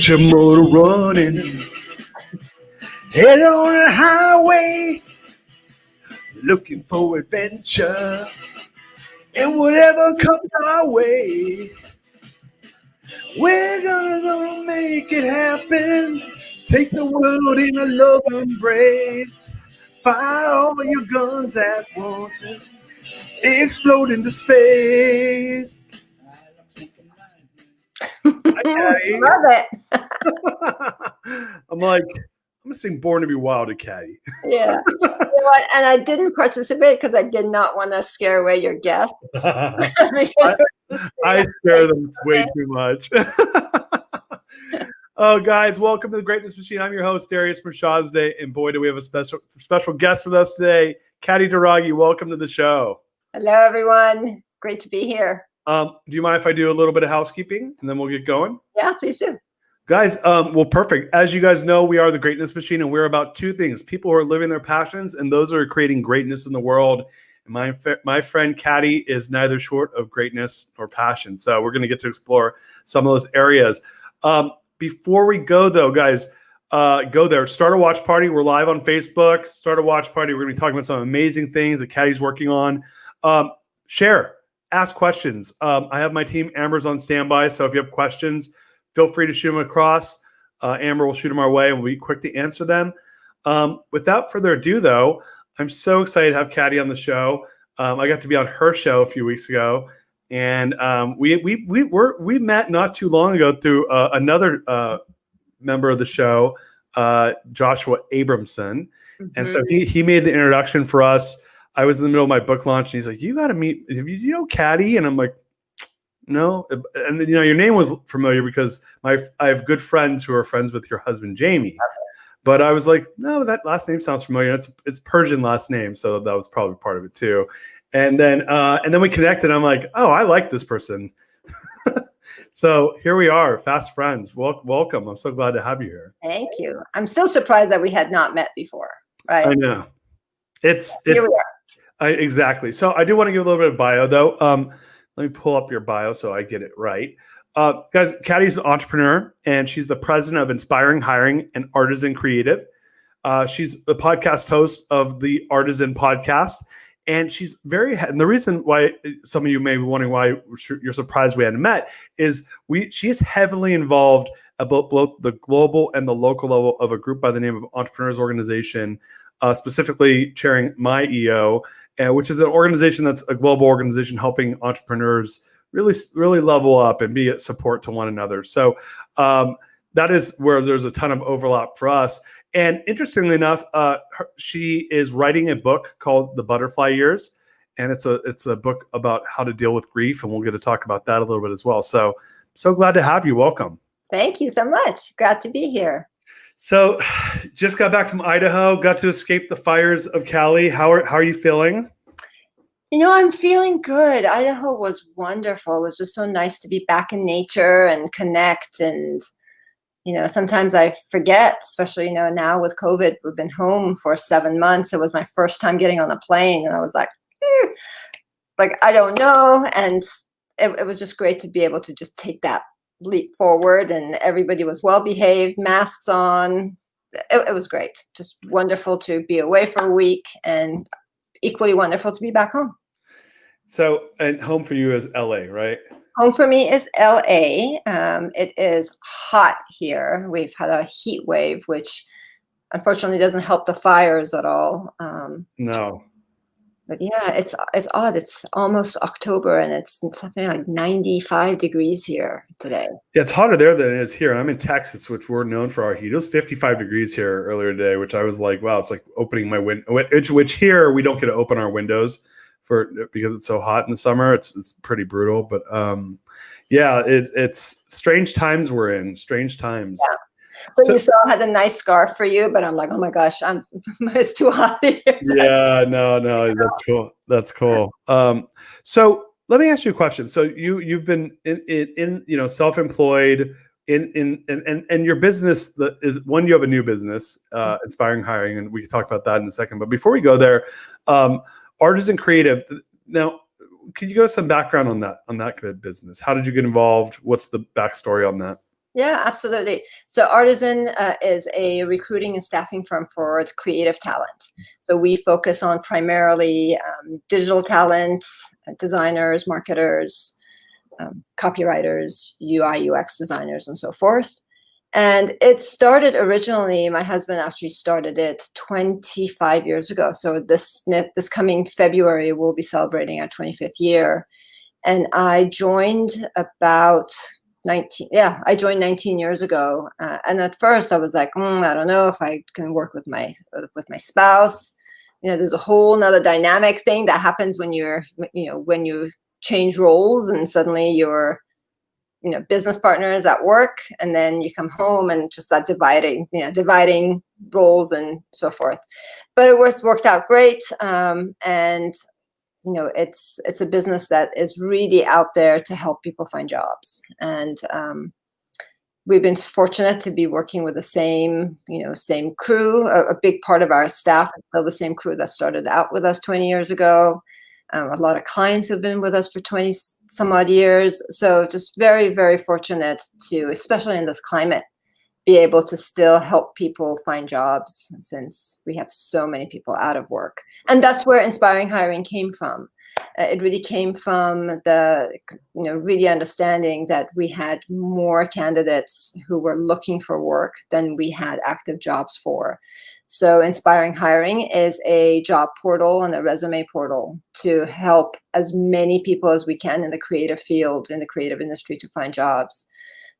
Get your motor running. Head on the highway, looking for adventure. And whatever comes our way, we're gonna make it happen. Take the world in a love embrace. Fire all your guns at once and explode into space. Love it. I'm like, I'm gonna sing "Born to Be Wild" to Katty. Yeah. You know what? And I didn't participate because I did not want to scare away your guests. I scare them way too much. Oh, guys, welcome to the Greatness Machine. I'm your host, Darius Mirshahzadeh, and boy, do we have a special guest with us today, Katty Douraghy. Welcome to the show. Hello, everyone. Great to be here. Do you mind if I do a little bit of housekeeping, and then we'll get going? Yeah, please do. Guys, well, perfect. As you guys know, we are the Greatness Machine, and we're about two things: people who are living their passions, and those who are creating greatness in the world. And my friend Katty is neither short of greatness nor passion. So we're going to get to explore some of those areas. Before we go, though, guys, go there. Start a watch party. We're live on Facebook. Start a watch party. We're going to be talking about some amazing things that Katty's working on. Share. Ask questions. I have my team, Amber's on standby. So if you have questions, feel free to shoot them across. Amber will shoot them our way, and we'll be quick to answer them. Without further ado, though, I'm so excited to have Katty on the show. I got to be on her show a few weeks ago, and we met not too long ago through another member of the show, Joshua Abramson, and so he made the introduction for us. I was in the middle of my book launch, and he's like, "You got to meet, you know, Katty," and I'm like, "No," and you know, your name was familiar because I have good friends who are friends with your husband, Jamie. But I was like, no, that last name sounds familiar. It's Persian last name, so that was probably part of it too. And then we connected. I'm like, oh, I like this person. So here we are, fast friends. Welcome. I'm so glad to have you here. Thank you. I'm so surprised that we had not met before. Right? I know. Here we are. Exactly. So I do want to give a little bit of bio, though. Let me pull up your bio so I get it right. Guys, Katty's an entrepreneur, and she's the president of Inspiring Hiring and Artisan Creative. She's the podcast host of the Artisan podcast, and and the reason why some of you may be wondering why you're surprised we hadn't met is she is heavily involved about both the global and the local level of a group by the name of Entrepreneurs Organization, specifically chairing my EO, which is an organization that's a global organization helping entrepreneurs really level up and be a support to one another. So that is where there's a ton of overlap for us. And interestingly enough, she is writing a book called The Butterfly Years, and it's a book about how to deal with grief, and we'll get to talk about that a little bit as well. So glad to have you. Welcome. Thank you so much. Glad to be here. So just got back from Idaho, got to escape the fires of Cali. How are you feeling? You know, I'm feeling good. Idaho was wonderful. It was just so nice to be back in nature and connect. And, you know, sometimes I forget, especially, you know, now with COVID, we've been home for 7 months. It was my first time getting on a plane. And I was like, I don't know. And it was just great to be able to just take that leap forward. And everybody was well behaved, masks on. It was great. Just wonderful to be away for a week, and equally wonderful to be back home. So, and home for you is LA, right? Home for me is LA. It is hot here. We've had a heat wave, which unfortunately doesn't help the fires at all. No. But yeah, it's odd. It's almost October, and it's something like 95 degrees here today. Yeah, it's hotter there than it is here. I'm in Texas, which we're known for our heat. It was 55 degrees here earlier today, which I was like, wow, it's like opening my window. Which here we don't get to open our windows because it's so hot in the summer. It's pretty brutal, but yeah, it's strange times we're in. Strange times. Yeah. So you saw I had a nice scarf for you, but I'm like, oh my gosh, it's too hot here. Yeah, no, that's cool. That's cool. So let me ask you a question. So you've been in you know, self-employed and your business is one. You have a new business, Inspiring Hiring, and we can talk about that in a second. But before we go there, Artisan Creative. Now, could you give us some background on that business? How did you get involved? What's the backstory on that? Yeah, absolutely. So Artisan is a recruiting and staffing firm for the creative talent. So we focus on primarily digital talent, designers, marketers, copywriters, UI, UX designers, and so forth. And it started originally, my husband actually started it 25 years ago. So this coming February, we'll be celebrating our 25th year. And I joined about 19, yeah, I joined 19 years ago. And at first I was like, I don't know if I can work with my spouse. There's a whole nother dynamic thing that happens when when you change roles and suddenly you're, business partners at work, and then you come home and just that dividing roles and so forth. But it worked out great. And it's a business that is really out there to help people find jobs. And we've been fortunate to be working with the same crew. A big part of our staff is still the same crew that started out with us 20 years ago. A lot of clients have been with us for 20 some odd years. So just very, very fortunate to, especially in this climate, be able to still help people find jobs, since we have so many people out of work. And that's where Inspiring Hiring came from. It really came from the, really understanding that we had more candidates who were looking for work than we had active jobs for. So Inspiring Hiring is a job portal and a resume portal to help as many people as we can in the creative field, in the creative industry, to find jobs.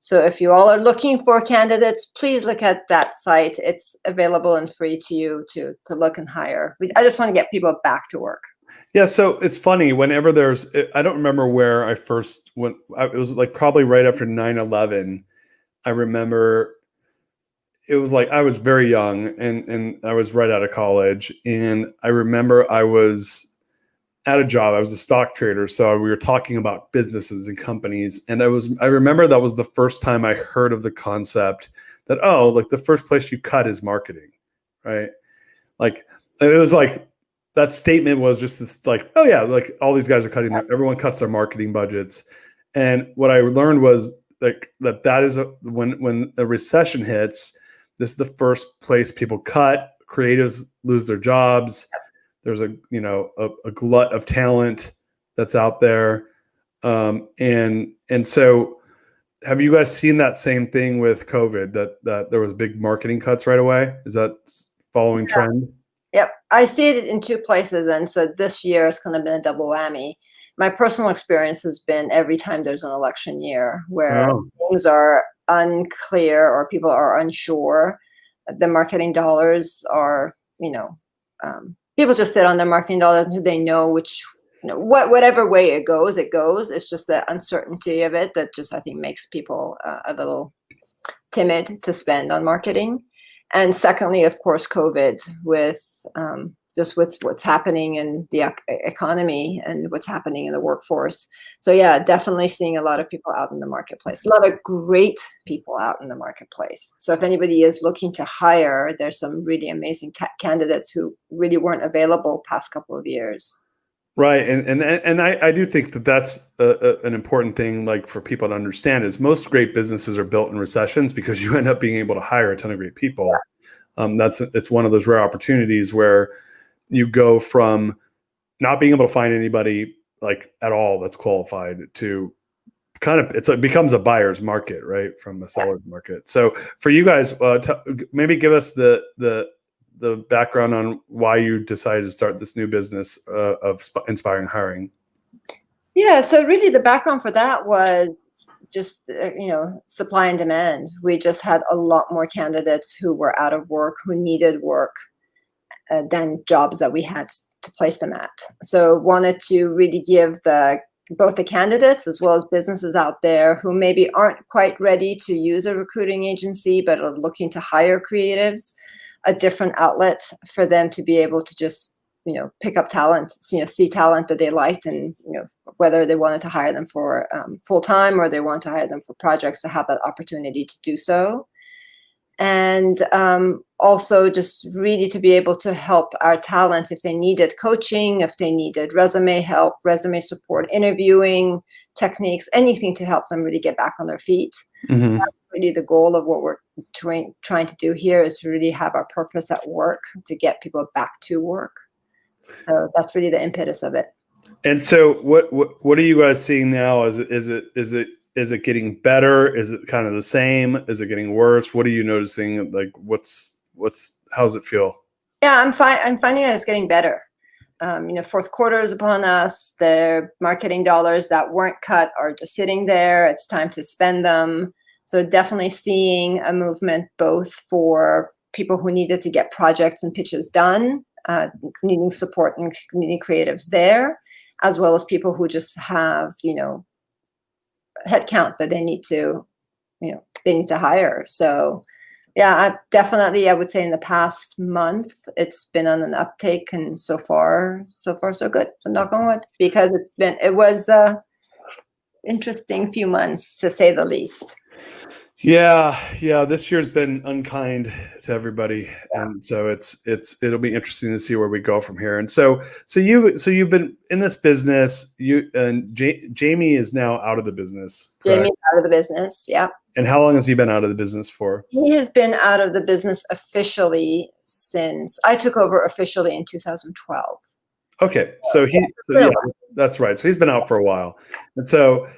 So if you all are looking for candidates, please look at that site. It's available and free to you to look and hire. I just want to get people back to work. Yeah, so it's funny, whenever I don't remember where I first went. It was like probably right after 9/11. I remember it was like I was very young, and I was right out of college. And I remember I was at a job. I was a stock trader. So we were talking about businesses and companies. And I remember that was the first time I heard of the concept that, like the first place you cut is marketing, right? Like, it was like, that statement was just this like, oh yeah, like all these guys are cutting everyone cuts their marketing budgets. And what I learned was like that is when a recession hits, this is the first place people cut. Creatives lose their jobs. There's a glut of talent that's out there. And so have you guys seen that same thing with COVID, that there was big marketing cuts right away? Is that following trend? Yep, I see it in two places, and so this year is kind of been a double whammy. My personal experience has been every time there's an election year where things are unclear or people are unsure, the marketing dollars are, people just sit on their marketing dollars until they know which, whatever way it goes. It's just the uncertainty of it that just, I think, makes people a little timid to spend on marketing. And secondly, of course, COVID, with what's happening in the economy and what's happening in the workforce. So yeah, definitely seeing a lot of people out in the marketplace, a lot of great people out in the marketplace. So if anybody is looking to hire, there's some really amazing candidates who really weren't available past couple of years. Right. And I do think that that's an important thing, like, for people to understand, is most great businesses are built in recessions because you end up being able to hire a ton of great people. Yeah. It's one of those rare opportunities where you go from not being able to find anybody like at all that's qualified to kind of, it becomes a buyer's market, right? From a seller's market. So for you guys, maybe give us the background on why you decided to start this new business of Inspiring Hiring. Yeah, so really the background for that was just, supply and demand. We just had a lot more candidates who were out of work, who needed work, than jobs that we had to place them at. So wanted to really give both the candidates as well as businesses out there who maybe aren't quite ready to use a recruiting agency but are looking to hire creatives, a different outlet for them to be able to just, pick up talent, see talent that they liked, and, whether they wanted to hire them for full time or they want to hire them for projects, to have that opportunity to do so. And also just really to be able to help our talents if they needed coaching, if they needed resume help, resume support, interviewing techniques, anything to help them really get back on their feet. Mm-hmm. That's really the goal of what we're trying to do here, is to really have our purpose at work, to get people back to work. So that's really the impetus of it. And so what are you guys seeing now? Is it getting better? Is it kind of the same? Is it getting worse? What are you noticing? Like how's it feel? Yeah, I'm finding that it's getting better. Fourth quarter is upon us. The marketing dollars that weren't cut are just sitting there. It's time to spend them. So definitely seeing a movement both for people who needed to get projects and pitches done, needing support and needing creatives there, as well as people who just have, headcount that they need to hire. So yeah, I would say in the past month, it's been on an uptake, and so far so good. So knock on wood, because it was interesting few months, to say the least. Yeah. This year's been unkind to everybody, and so it'll be interesting to see where we go from here. And so you've been in this business. Jamie is now out of the business. Correct? Jamie's out of the business. Yeah. And how long has he been out of the business for? He has been out of the business officially since I took over officially in 2012. Okay, so yeah, that's right. So he's been out for a while, and so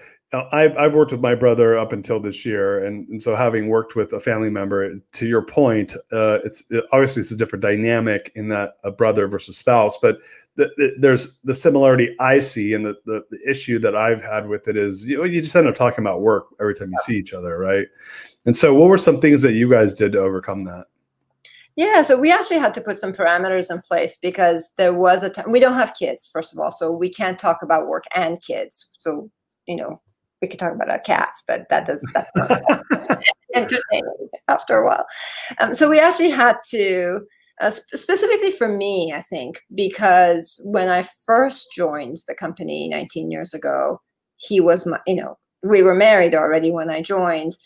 I've worked with my brother up until this year, and so having worked with a family member, to your point, obviously it's a different dynamic in that a brother versus spouse, but there's the similarity I see, and the issue that I've had with it is you just end up talking about work every time you see each other, right? And so, what were some things that you guys did to overcome that? Yeah, so we actually had to put some parameters in place, because there was a time, we don't have kids, first of all, so we can't talk about work and kids. So we could talk about our cats, but that's not entertaining after a while. So we actually had to, specifically for me, I think, because when I first joined the company 19 years ago, he was my, we were married already when I joined,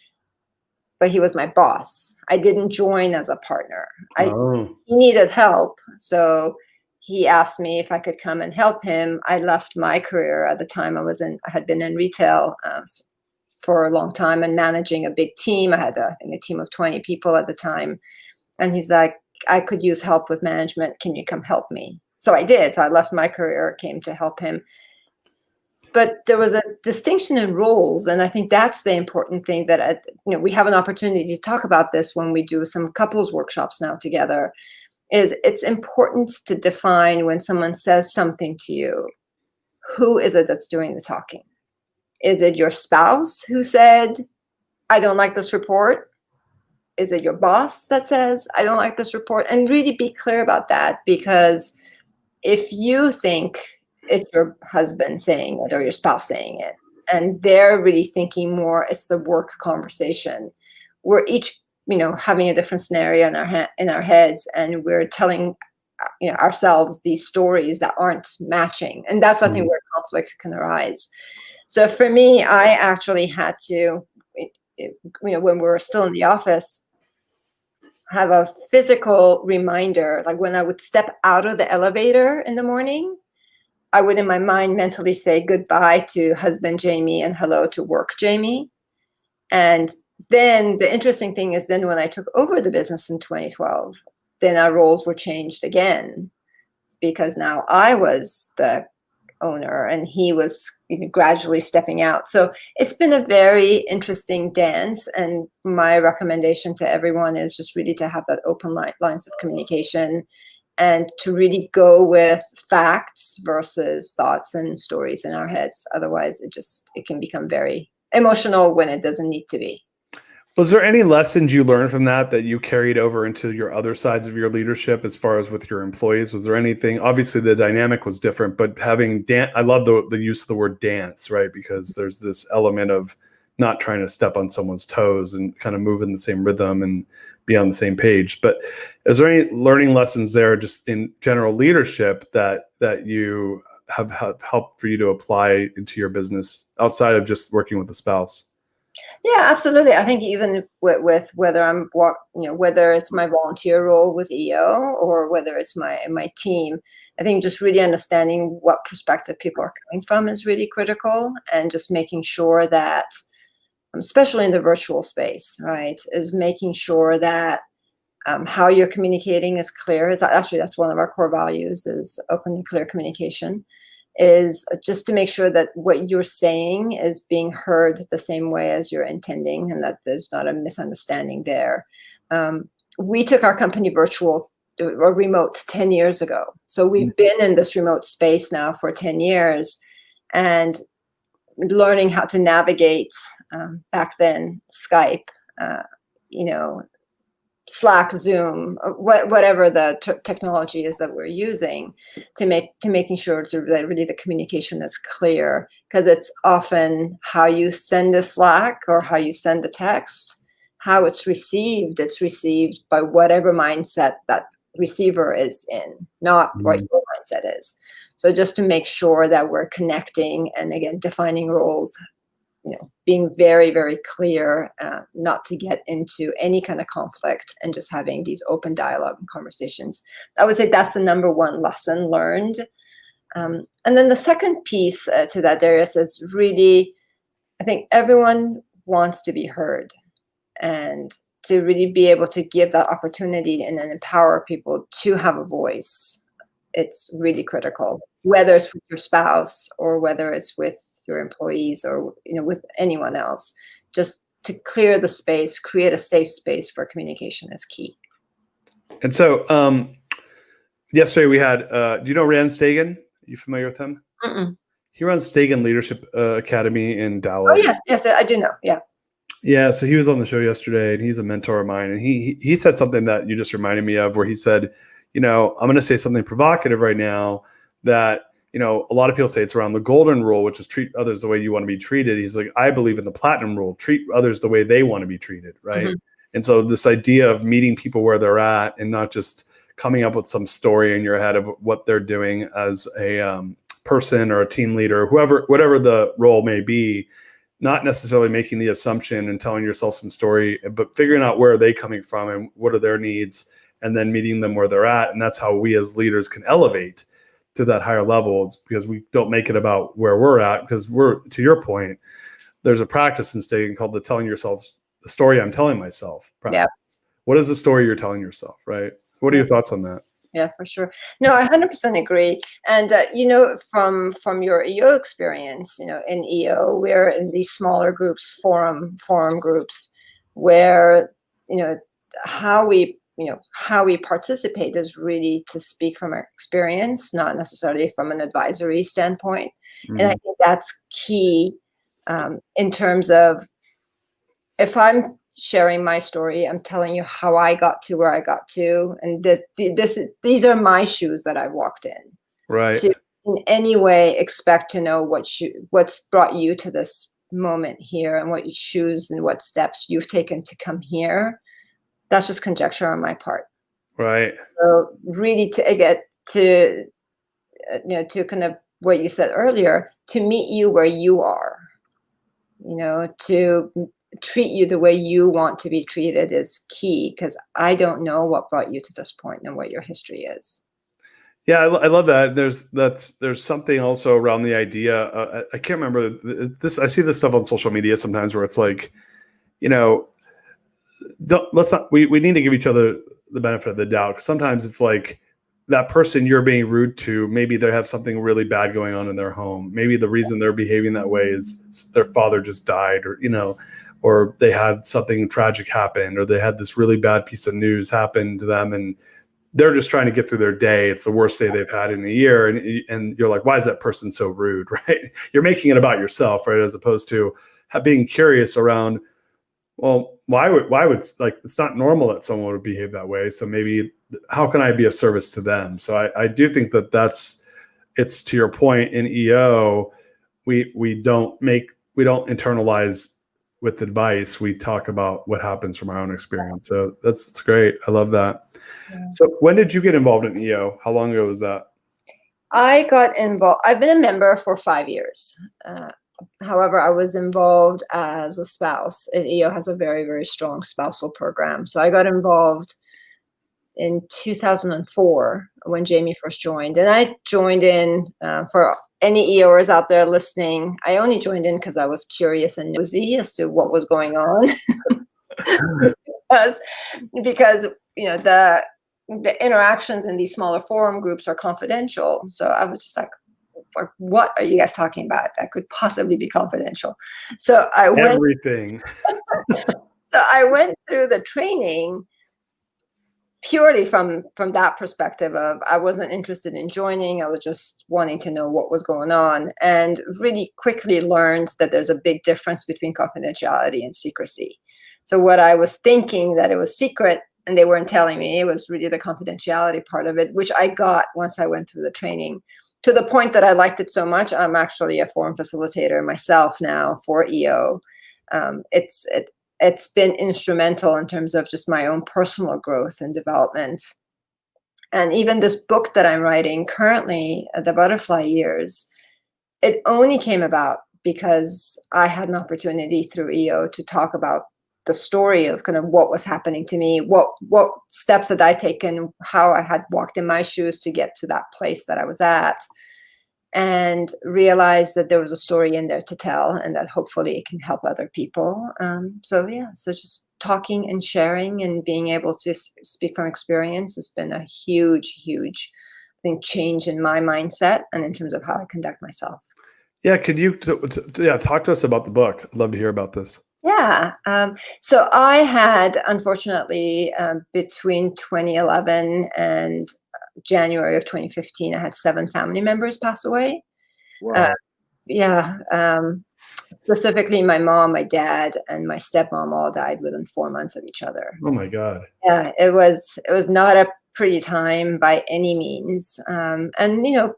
but he was my boss. I didn't join as a partner. He needed help, so he asked me if I could come and help him. I left my career at the time. I had been in retail for a long time and managing a big team. I had a team of 20 people at the time. And he's like, I could use help with management. Can you come help me? So I did. So I left my career, came to help him. But there was a distinction in roles. And I think that's the important thing that, we have an opportunity to talk about this when we do some couples workshops now together. Is it's important to define, when someone says something to you, who is it that's doing the talking? Is it your spouse who said, I don't like this report? Is it your boss that says, I don't like this report? And really be clear about that, because if you think it's your husband saying it or your spouse saying it, and they're really thinking more, it's the work conversation, we're each having a different scenario in our heads, and we're telling ourselves these stories that aren't matching, and that's I think where conflict can arise. So for me, I actually had to, when we were still in the office, have a physical reminder, like when I would step out of the elevator in the morning, I would in my mind mentally say goodbye to husband Jamie and hello to work Jamie. And then the interesting thing is, then when I took over the business in 2012, then our roles were changed again, because now I was the owner and he was gradually stepping out. So it's been a very interesting dance. And my recommendation to everyone is just really to have that open lines of communication, and to really go with facts versus thoughts and stories in our heads. Otherwise, it can become very emotional when it doesn't need to be. Was there any lessons you learned from that you carried over into your other sides of your leadership, as far as with your employees? Was there anything? Obviously, the dynamic was different, but having I love the use of the word dance, right? Because there's this element of not trying to step on someone's toes and kind of move in the same rhythm and be on the same page. But is there any learning lessons there, just in general leadership, that you have helped for you to apply into your business outside of just working with a spouse? Yeah, absolutely. I think even with whether whether it's my volunteer role with EO or whether it's my team, I think just really understanding what perspective people are coming from is really critical, and just making sure that, especially in the virtual space, right, is making sure that how you're communicating is clear. Is actually, that's one of our core values, is open and clear communication. Is just to make sure that what you're saying is being heard the same way as you're intending, and that there's not a misunderstanding there. We took our company virtual or remote 10 years ago. So we've been in this remote space now for 10 years, and learning how to navigate, back then, Skype, you know, Slack, Zoom, whatever the technology is that we're using, to making sure that really the communication is clear, because it's often how you send a Slack or how you send a text, how it's received. It's received by whatever mindset that receiver is in, not what your mindset is. So just to make sure that we're connecting, and again, defining roles, being very, very clear, not to get into any kind of conflict, and just having these open dialogue and conversations. I would say that's the number one lesson learned. And then the second piece to that, Darius, is really, I think everyone wants to be heard, and to really be able to give that opportunity and then empower people to have a voice. It's really critical, whether it's with your spouse or whether it's with your employees or with anyone else. Just to clear the space, create a safe space for communication is key. And so yesterday we had do you know Rand Stagen? Are you familiar with him? He runs Stagen Leadership Academy in Dallas. Oh yes, I do know. Yeah, so he was on the show yesterday, and he's a mentor of mine, and he said something that you just reminded me of, where he said, I'm going to say something provocative right now, that a lot of people say it's around the golden rule, which is treat others the way you want to be treated. He's like, I believe in the platinum rule, treat others the way they want to be treated, right? And so this idea of meeting people where they're at, and not just coming up with some story in your head of what they're doing as a person or a team leader, whatever the role may be, not necessarily making the assumption and telling yourself some story, but figuring out where are they coming from and what are their needs, and then meeting them where they're at. And that's how we as leaders can elevate to that higher level. It's because we don't make it about where we're at, because we're, to your point, there's a practice in Stagen called the telling yourself the story I'm telling myself practice. Yeah. What is the story you're telling yourself, right? What are your thoughts on that? Yeah, for sure. No, I 100% agree. And, from your EO experience, in EO, we're in these smaller groups, forum groups, where, how we participate is really to speak from our experience, not necessarily from an advisory standpoint. And I think that's key, in terms of, if I'm sharing my story, I'm telling you how I got to where I got to, and these are my shoes that I walked in. Right. To in any way expect to know what's brought you to this moment here, and what shoes and what steps you've taken to come here. That's just conjecture on my part. Right. So really, to get to to kind of what you said earlier, to meet you where you are, to treat you the way you want to be treated is key, because I don't know what brought you to this point and what your history is. Yeah, I love that. There's something also around the idea. I can't remember this. I see this stuff on social media sometimes where it's like, we need to give each other the benefit of the doubt, because sometimes it's like that person you're being rude to, maybe they have something really bad going on in their home. Maybe the reason they're behaving that way is their father just died, or they had something tragic happen, or they had this really bad piece of news happen to them, and they're just trying to get through their day. It's the worst day they've had in a year. And you're like, why is that person so rude, right? You're making it about yourself, right? As opposed to being curious around, well, why would like, it's not normal that someone would behave that way. So maybe how can I be of service to them? So I do think it's to your point in EO, we don't internalize with advice. We talk about what happens from our own experience. So that's great. I love that. Yeah. So when did you get involved in EO? How long ago was that? I got involved. I've been a member for 5 years. However, I was involved as a spouse. EO has a very, very strong spousal program. So I got involved in 2004 when Jamie first joined. And I joined in, for any EOers out there listening, I only joined in because I was curious and nosy as to what was going on. because the interactions in these smaller forum groups are confidential. So I was just like, what are you guys talking about that could possibly be confidential? So I went Everything. So I went through the training purely from that perspective of I wasn't interested in joining. I was just wanting to know what was going on, and really quickly learned that there's a big difference between confidentiality and secrecy. So what I was thinking that it was secret and they weren't telling me, it was really the confidentiality part of it, which I got once I went through the training, to the point that I liked it so much. I'm actually a forum facilitator myself now for EO. It's been instrumental in terms of just my own personal growth and development. And even this book that I'm writing currently, The Butterfly Years, it only came about because I had an opportunity through EO to talk about the story of kind of what was happening to me, what steps had I taken, how I had walked in my shoes to get to that place that I was at, and realized that there was a story in there to tell and that hopefully it can help other people. So just talking and sharing and being able to speak from experience has been a huge, I think, change in my mindset and in terms of how I conduct myself. Yeah, could you talk to us about the book? I'd love to hear about this. Yeah. So I had, unfortunately, between 2011 and January of 2015, I had 7 family members pass away. Wow. Specifically my mom, my dad, and my stepmom all died within 4 months of each other. Oh my God. Yeah, it was not a pretty time by any means, and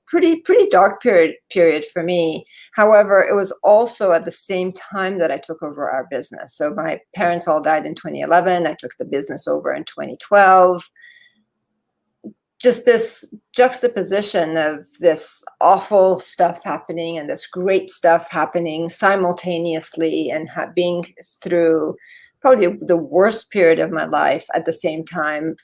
pretty dark period for me. However, it was also at the same time that I took over our business. So my parents all died in 2011. I took the business over in 2012. Just this juxtaposition of this awful stuff happening and this great stuff happening simultaneously, and being through probably the worst period of my life at the same time,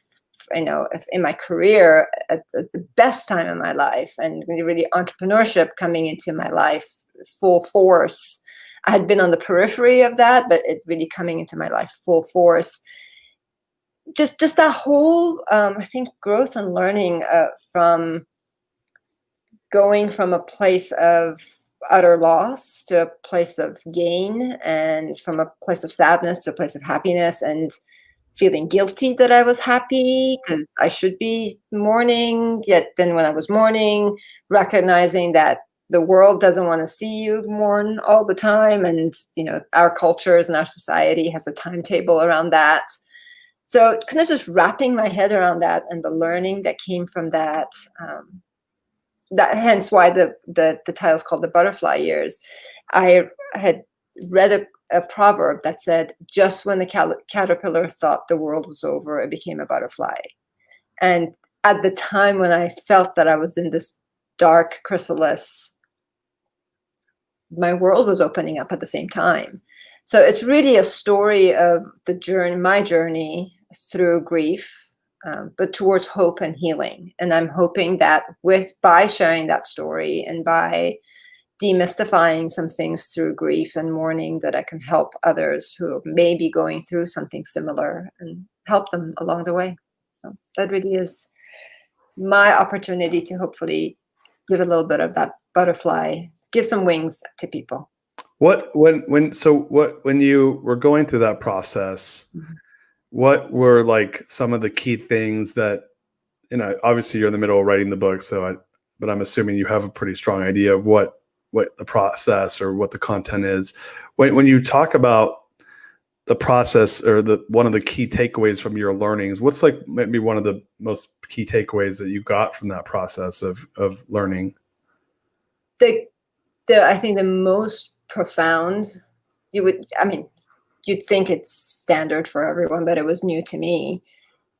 in my career at the best time in my life, and really entrepreneurship coming into my life full force. I had been on the periphery of that, but it really coming into my life full force. Just that whole, I think, growth and learning from going from a place of utter loss to a place of gain, and from a place of sadness to a place of happiness, and feeling guilty that I was happy because I should be mourning. Yet then when I was mourning, recognizing that the world doesn't want to see you mourn all the time. And, our cultures and our society has a timetable around that. So kind of just wrapping my head around that and the learning that came from that, hence why the title is called The Butterfly Years. I had read a proverb that said, just when the caterpillar thought the world was over, it became a butterfly. And at the time when I felt that I was in this dark chrysalis, my world was opening up at the same time. So it's really a story of my journey through grief, but towards hope and healing. And I'm hoping that by sharing that story and by demystifying some things through grief and mourning, that I can help others who may be going through something similar and help them along the way. So that really is my opportunity to hopefully give a little bit of that butterfly, give some wings to people. When you were going through that process, mm-hmm. What were like some of the key things that, obviously you're in the middle of writing the book, but I'm assuming you have a pretty strong idea of what the process or what the content is. When you talk about the process or one of the key takeaways from your learnings, what's like maybe one of the most key takeaways that you got from that process of learning? I think the most profound, you'd think it's standard for everyone, but it was new to me,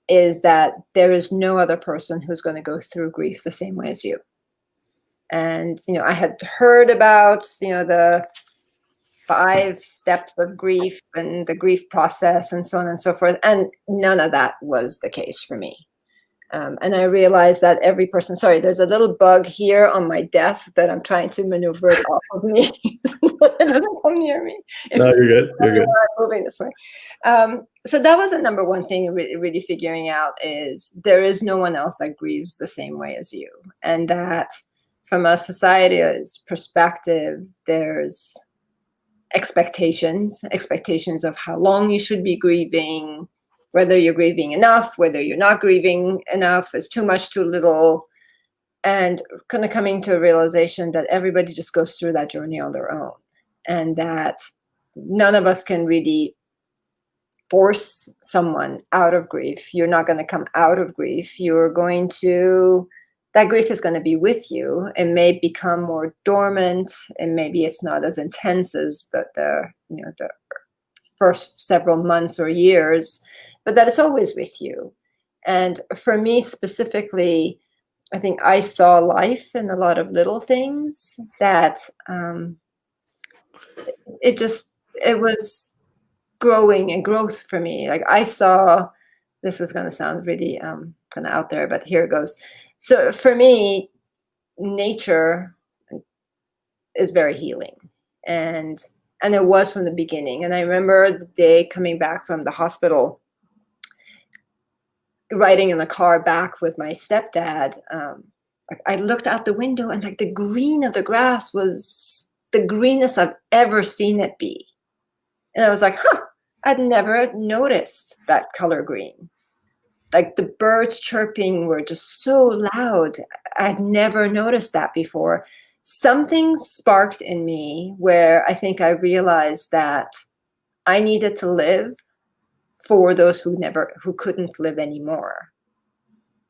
is that there is no other person who's going to go through grief the same way as you. And, I had heard about, the 5 steps of grief and the grief process and so on and so forth. And none of that was the case for me. And I realized that every person, sorry, there's a little bug here on my desk that I'm trying to maneuver it off of me. It doesn't come near me. No, you're good. You're good. I'm moving this way. So that was the number one thing, really figuring out is there is no one else that grieves the same way as you. And that from a society's perspective, there's expectations of how long you should be grieving, whether you're grieving enough, whether you're not grieving enough, is too much, too little, and kind of coming to a realization that everybody just goes through that journey on their own, and that none of us can really force someone out of grief. You're not going to come out of grief. You're going to, that grief is going to be with you. It may become more dormant, and maybe it's not as intense as the first several months or years, but that is always with you. And for me specifically, I think I saw life in a lot of little things that it was growing and growth for me. Like I saw, this is going to sound really kind of out there, but here it goes. So for me, nature is very healing. And it was from the beginning. And I remember the day coming back from the hospital, riding in the car back with my stepdad. I looked out the window, and like the green of the grass was the greenest I've ever seen it be. And I was like, I'd never noticed that color green. Like the birds chirping were just so loud. I'd never noticed that before. Something sparked in me where I think I realized that I needed to live for those who couldn't live anymore.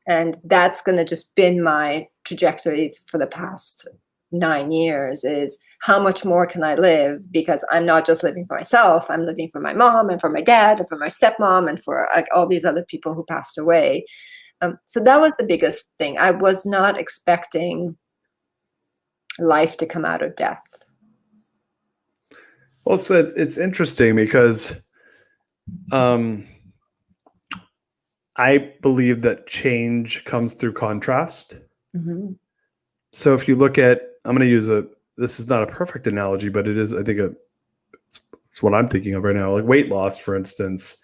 And that's going to just been my trajectory for the past 9 years, is how much more can I live? Because I'm not just living for myself. I'm living for my mom and for my dad and for my stepmom and for like all these other people who passed away. So that was the biggest thing. I was not expecting life to come out of death. Well, so it's interesting because I believe that change comes through contrast. Mm-hmm. So if you look at, I'm going to use this is not a perfect analogy, but it is, I think it's what I'm thinking of right now. Like weight loss, for instance,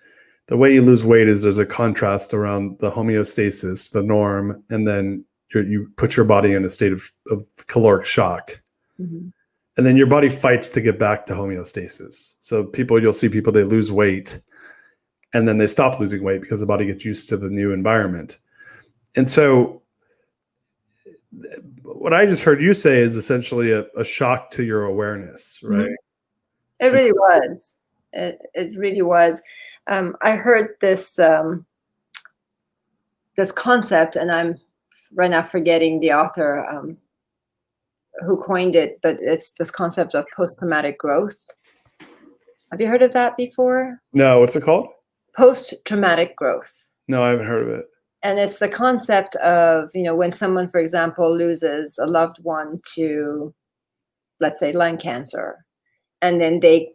the way you lose weight is there's a contrast around the homeostasis, the norm, and then you put your body in a state of caloric shock. Mm-hmm. And then your body fights to get back to homeostasis. So you'll see people, they lose weight and then they stop losing weight because the body gets used to the new environment. And so what I just heard you say is essentially a shock to your awareness, right? It really was. It really was. I heard this this concept, and I'm right now forgetting the author who coined it, but it's this concept of post-traumatic growth. Have you heard of that before? No, what's it called? Post-traumatic growth. No, I haven't heard of it. And it's the concept of, when someone, for example, loses a loved one to, let's say, lung cancer, and then they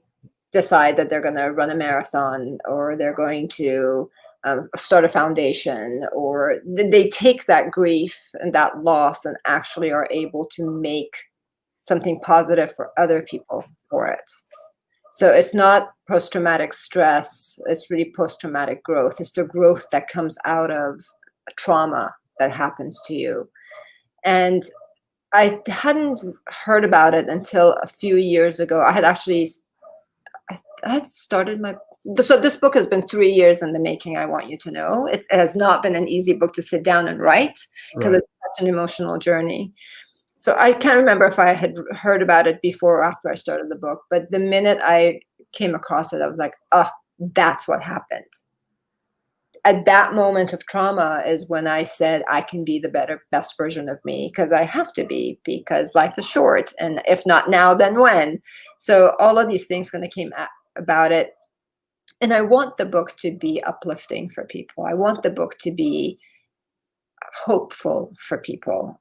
decide that they're going to run a marathon, or they're going to start a foundation, or they take that grief and that loss and actually are able to make something positive for other people for it. So it's not post-traumatic stress, it's really post-traumatic growth. It's the growth that comes out of trauma that happens to you. And I hadn't heard about it until a few years ago. I had started so this book has been 3 years in the making, I want you to know. It has not been an easy book to sit down and write, because It's such an emotional journey. So I can't remember if I had heard about it before or after I started the book, but the minute I came across it, I was like, that's what happened. At that moment of trauma is when I said I can be the best version of me, because I have to be, because life is short, and if not now, then when? So all of these things kind of came about it. And I want the book to be uplifting for people. I want the book to be hopeful for people.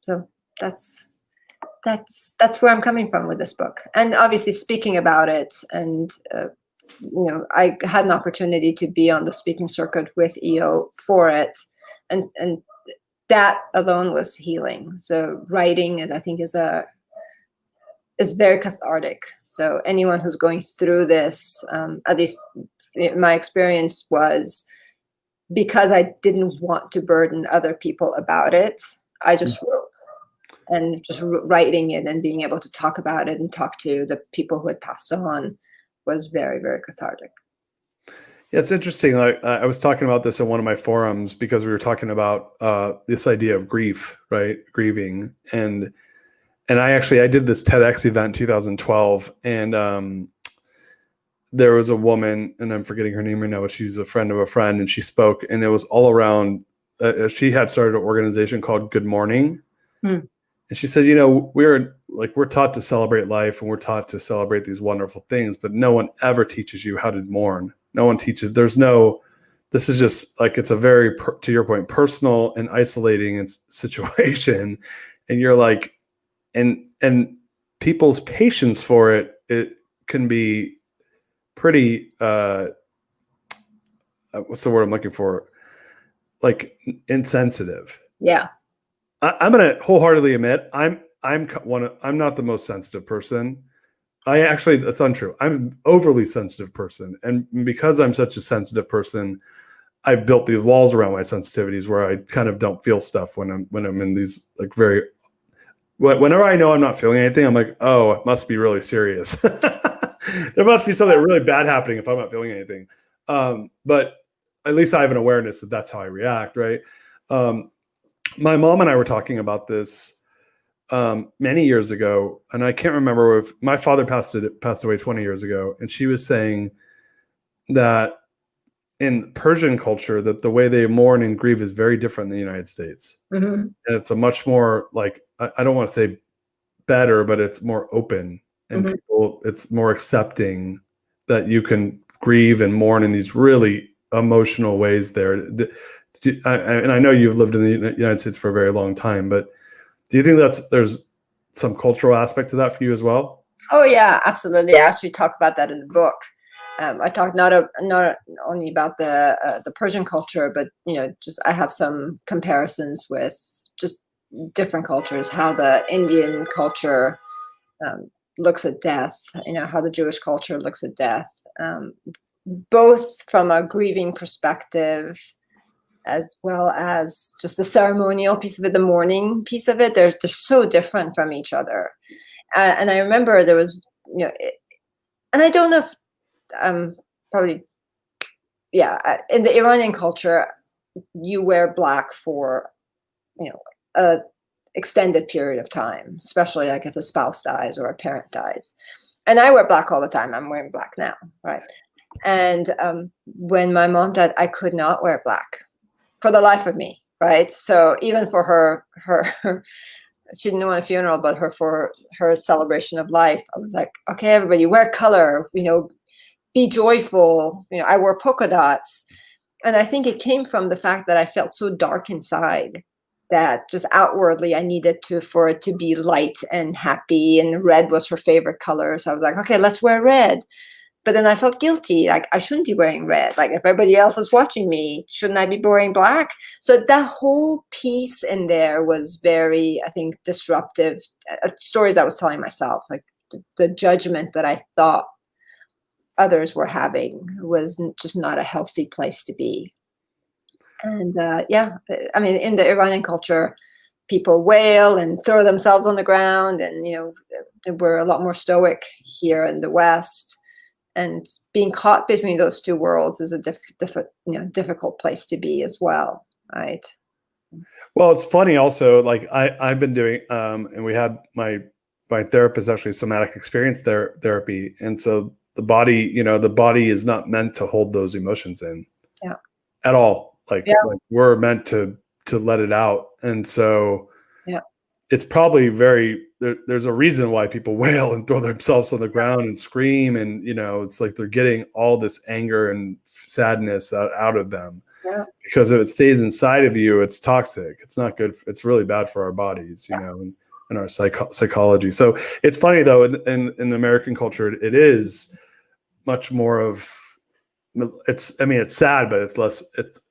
So that's that's where I'm coming from with this book, and obviously speaking about it. And I had an opportunity to be on the speaking circuit with EO for it, and that alone was healing. So writing is, I think, is very cathartic. So anyone who's going through this, at least my experience was, because I didn't want to burden other people about it, I just wrote. And just writing it and being able to talk about it and talk to the people who had passed on was very, very cathartic. Yeah, it's interesting. I was talking about this in one of my forums because we were talking about this idea of grief, right? Grieving. And I did this TEDx event in 2012, and there was a woman, and I'm forgetting her name right now, but she's a friend of a friend, and she spoke, and it was all around, she had started an organization called Good Morning. And she said, we're taught to celebrate life, and we're taught to celebrate these wonderful things, but no one ever teaches you how to mourn. No one teaches. This is just like, it's a very, to your point, personal and isolating situation. And you're like, and people's patience for it can be pretty, what's the word I'm looking for? Like insensitive. Yeah. I'm going to wholeheartedly admit I'm not the most sensitive person. That's untrue. I'm an overly sensitive person. And because I'm such a sensitive person, I've built these walls around my sensitivities where I kind of don't feel stuff when I'm in these like whenever I know I'm not feeling anything, I'm like, oh, it must be really serious. There must be something really bad happening if I'm not feeling anything. But at least I have an awareness that that's how I react. Right. My mom and I were talking about this many years ago, and I can't remember if my father passed away 20 years ago, and she was saying that in Persian culture, that the way they mourn and grieve is very different in the United States. And it's a much more, like, I don't want to say better, but it's more open, and it's more accepting that you can grieve and mourn in these really emotional ways there. And I know you've lived in the United States for a very long time, but do you think there's some cultural aspect to that for you as well? Oh yeah, absolutely. I actually talk about that in the book. I talk not only about the Persian culture, but just I have some comparisons with just different cultures, how the Indian culture looks at death, how the Jewish culture looks at death, both from a grieving perspective, as well as just the ceremonial piece of it, the mourning piece of it. They're so different from each other. And I remember there was, and I don't know if probably, in the Iranian culture, you wear black for, a extended period of time, especially like if a spouse dies or a parent dies. And I wear black all the time. I'm wearing black now, right? And when my mom died, I could not wear black for the life of me, right? So even for her she didn't want a funeral, but for her celebration of life, I was like, okay, everybody wear color, be joyful. I wore polka dots. And I think it came from the fact that I felt so dark inside that just outwardly I needed for it to be light and happy, and red was her favorite color. So I was like, okay, let's wear red. But then I felt guilty, like I shouldn't be wearing red. Like if everybody else is watching me, shouldn't I be wearing black? So that whole piece in there was very, I think, disruptive. Stories I was telling myself, like the judgment that I thought others were having was just not a healthy place to be. And I mean, in the Iranian culture, people wail and throw themselves on the ground, and we're a lot more stoic here in the West. And being caught between those two worlds is a difficult place to be as well, right? Well, it's funny also, like I've been doing, and we had my therapist actually somatic experience therapy. And so the body is not meant to hold those emotions in at all. Like we're meant to let it out. And so it's probably there's a reason why people wail and throw themselves on the ground and scream. And, it's like they're getting all this anger and sadness out of them. Yeah. Because if it stays inside of you, it's toxic. It's not good. It's really bad for our bodies, And psychology. So it's funny though, in American culture, it is much more of it's sad, but it's less.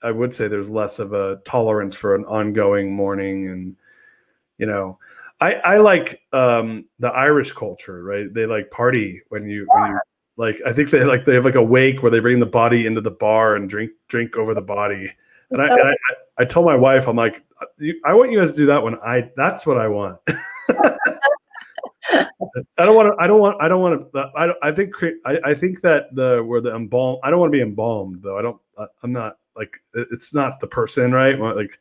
I would say there's less of a tolerance for an ongoing mourning, and I like the Irish culture, right? They like party when you like. I think they have like a wake where they bring the body into the bar and drink over the body. And I told my wife, I'm like, I want you guys to do that that's what I want. I think that I don't want to be embalmed though. I'm not like, it's not the person, right? Like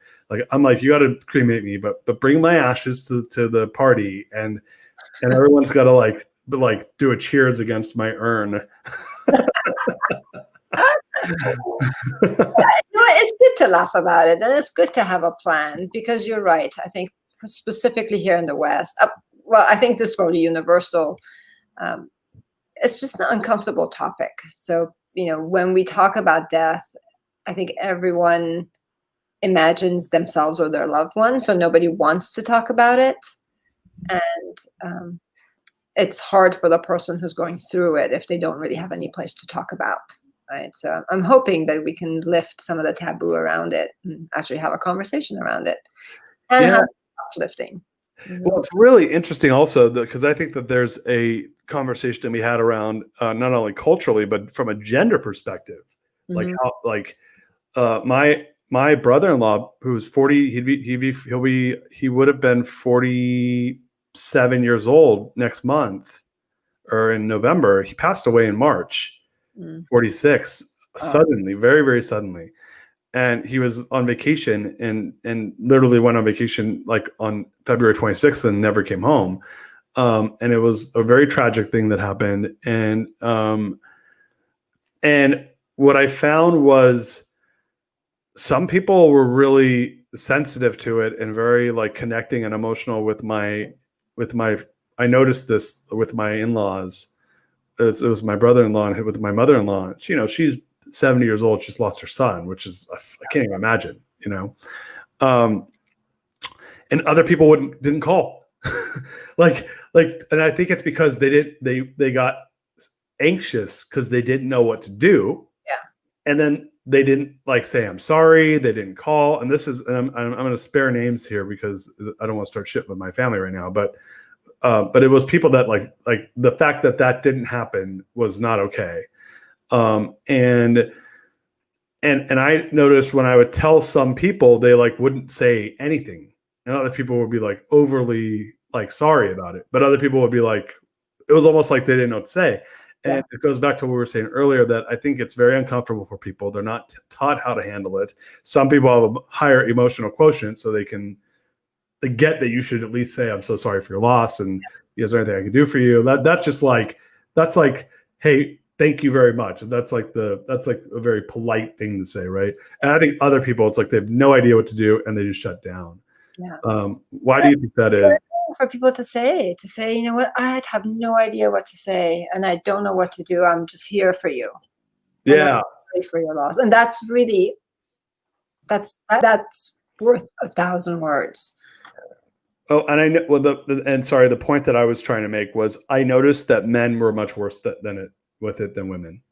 I'm like, you got to cremate me, but bring my ashes to the party, and everyone's got to like do a cheers against my urn. It's good to laugh about it, and it's good to have a plan, because you're right. I think specifically here in the West, well, I think this is probably universal. It's just an uncomfortable topic. So, when we talk about death, I think everyone imagines themselves or their loved one, so nobody wants to talk about it. And it's hard for the person who's going through it if they don't really have any place to talk about. Right. So I'm hoping that we can lift some of the taboo around it and actually have a conversation around it, and have uplifting. Well, it's really interesting also because I think that there's a conversation to be had around not only culturally, but from a gender perspective. Like how, my brother-in-law, who's 40, he would have been 47 years old next month, or in November. He passed away in March. 46, suddenly, very, very suddenly. And he was on vacation and literally went on vacation like on February 26th and never came home. And it was a very tragic thing that happened. And what I found was some people were really sensitive to it and very like connecting and emotional with my, I noticed this with my in-laws. It was my brother-in-law and with my mother-in-law. She's 70 years old. She's lost her son, which is, I can't even imagine, and other people didn't call. And I think it's because they got anxious because they didn't know what to do. Yeah. And then they didn't say, I'm sorry. They didn't call. And I'm going to spare names here because I don't want to start shit with my family right now, but it was people that like the fact that didn't happen was not okay. And I noticed when I would tell some people, they wouldn't say anything, and other people would be overly sorry about it, but other people would be it was almost like they didn't know what to say. And it goes back to what we were saying earlier, that I think it's very uncomfortable for people. They're not taught how to handle it. Some people have a higher emotional quotient, so they get that you should at least say, I'm so sorry for your loss, and is there anything I can do for you? That's like, hey, thank you very much. That's like a very polite thing to say, right? And I think other people, it's like they have no idea what to do and they just shut down. Yeah. Why do you think that is? For people to say, you know what, I have no idea what to say, and I don't know what to do. I'm just here for you. Yeah. For your loss, and that's really that's worth 1,000 words. Oh, and I know. Well, the point that I was trying to make was I noticed that men were much worse than women.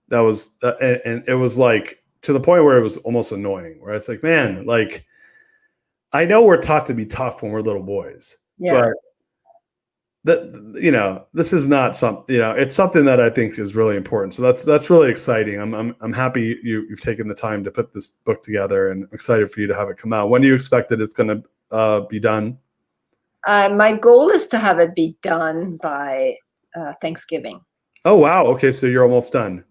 That was, and it was to the point where it was almost annoying. Where it's man, I know we're taught to be tough when we're little boys, but this is not something. It's something that I think is really important. So that's really exciting. I'm happy you've taken the time to put this book together, and excited for you to have it come out. When do you expect that it's going to be done? My goal is to have it be done by Thanksgiving. Oh, wow. Okay. So you're almost done.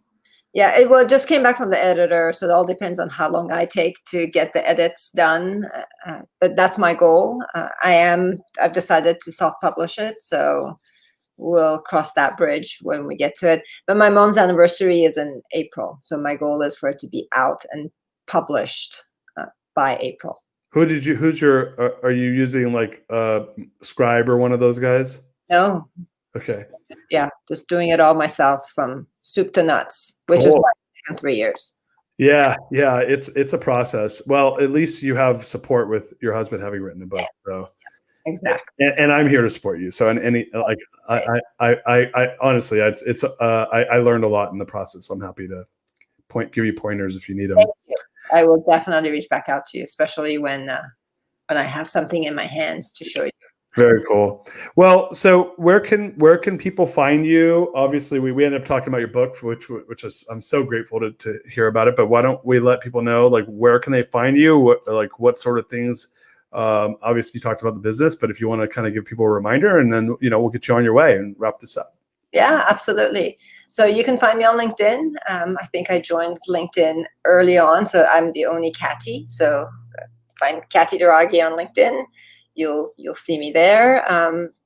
Yeah. It just came back from the editor. So it all depends on how long I take to get the edits done. But that's my goal. I've decided to self-publish it. So we'll cross that bridge when we get to it. But my mom's anniversary is in April. So my goal is for it to be out and published by April. Are you using Scribe or one of those guys? No. Okay. Yeah, just doing it all myself from soup to nuts, which is why it's taken 3 years. Yeah, it's a process. Well, at least you have support with your husband having written a book. So Exactly. And I'm here to support you. So, I honestly, I learned a lot in the process. So I'm happy to give you pointers if you need them. Thank you. I will definitely reach back out to you, especially when I have something in my hands to show you. Very cool. Well, so where can people find you? Obviously, we ended up talking about your book, which is I'm so grateful to hear about it. But why don't we let people know, like, where can they find you? What sort of things? Obviously, you talked about the business, but if you want to kind of give people a reminder, and then we'll get you on your way and wrap this up. Yeah, absolutely. So you can find me on LinkedIn. I think I joined LinkedIn early on, so I'm the only Katty. So find Katty Douraghy on LinkedIn. You'll see me there.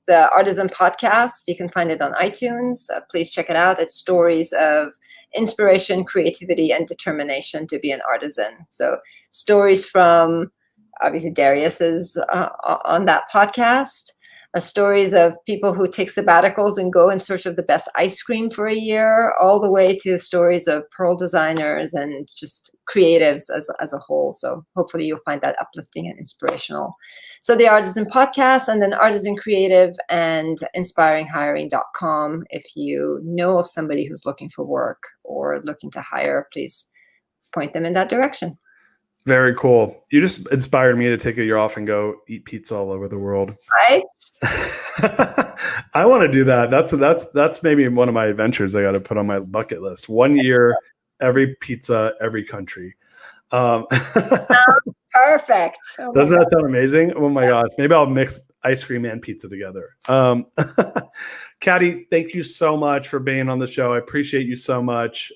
The Artisan podcast, you can find it on iTunes. Please check it out. It's stories of inspiration, creativity, and determination to be an artisan. So stories from obviously Darius is on that podcast. Stories of people who take sabbaticals and go in search of the best ice cream for a year, all the way to stories of pearl designers and just creatives as a whole. So hopefully you'll find that uplifting and inspirational. So the Artisan podcast, and then Artisan Creative and inspiringhiring.com. If you know of somebody who's looking for work or looking to hire, please point them in that direction. Very cool. You just inspired me to take a year off and go eat pizza all over the world. Right? I want to do that. That's maybe one of my adventures I got to put on my bucket list. 1 year, every pizza, every country. Perfect. Oh, doesn't that sound amazing? Oh my gosh. Maybe I'll mix ice cream and pizza together. Katty, thank you so much for being on the show. I appreciate you so much.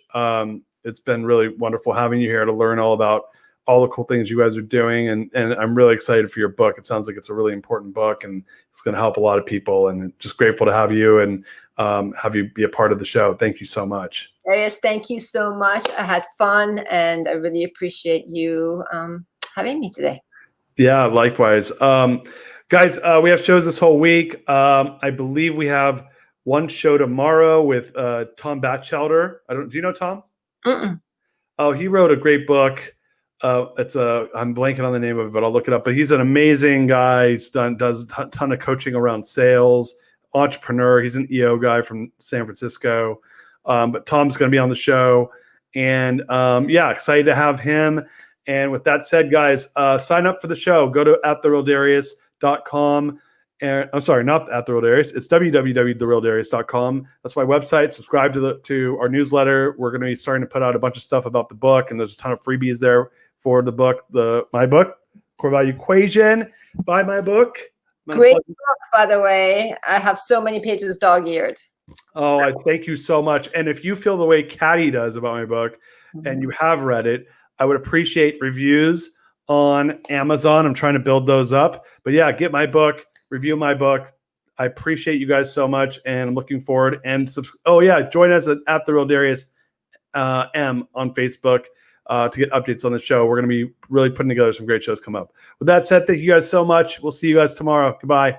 It's been really wonderful having you here to learn all about all the cool things you guys are doing. And I'm really excited for your book. It sounds like it's a really important book and it's going to help a lot of people, and just grateful to have you and have you be a part of the show. Thank you so much. Darius, thank you so much. I had fun and I really appreciate you having me today. Yeah, likewise. Guys, we have shows this whole week. I believe we have one show tomorrow with Tom Batchelder. Do you know Tom? Mm-mm. Oh, he wrote a great book. I'm blanking on the name of it, but I'll look it up. But he's an amazing guy. He's does a ton of coaching around sales, entrepreneur. He's an EO guy from San Francisco. But Tom's going to be on the show, and excited to have him. And with that said, guys, sign up for the show. Go to @therealdarius.com. And I'm sorry, not @therealdarius. It's www.therealdarius.com. That's my website. Subscribe to our newsletter. We're going to be starting to put out a bunch of stuff about the book, and there's a ton of freebies there for the book, my book, Core Value Equation. Buy my book. Great book, by the way. I have so many pages dog-eared. Oh, I thank you so much. And if you feel the way Katty does about my book, and you have read it, I would appreciate reviews on Amazon. I'm trying to build those up. But yeah, get my book, review my book. I appreciate you guys so much, and I'm looking forward. And join us at The Real Darius M on Facebook to get updates on the show. We're going to be really putting together some great shows come up. With that said, thank you guys so much. We'll see you guys tomorrow. Goodbye.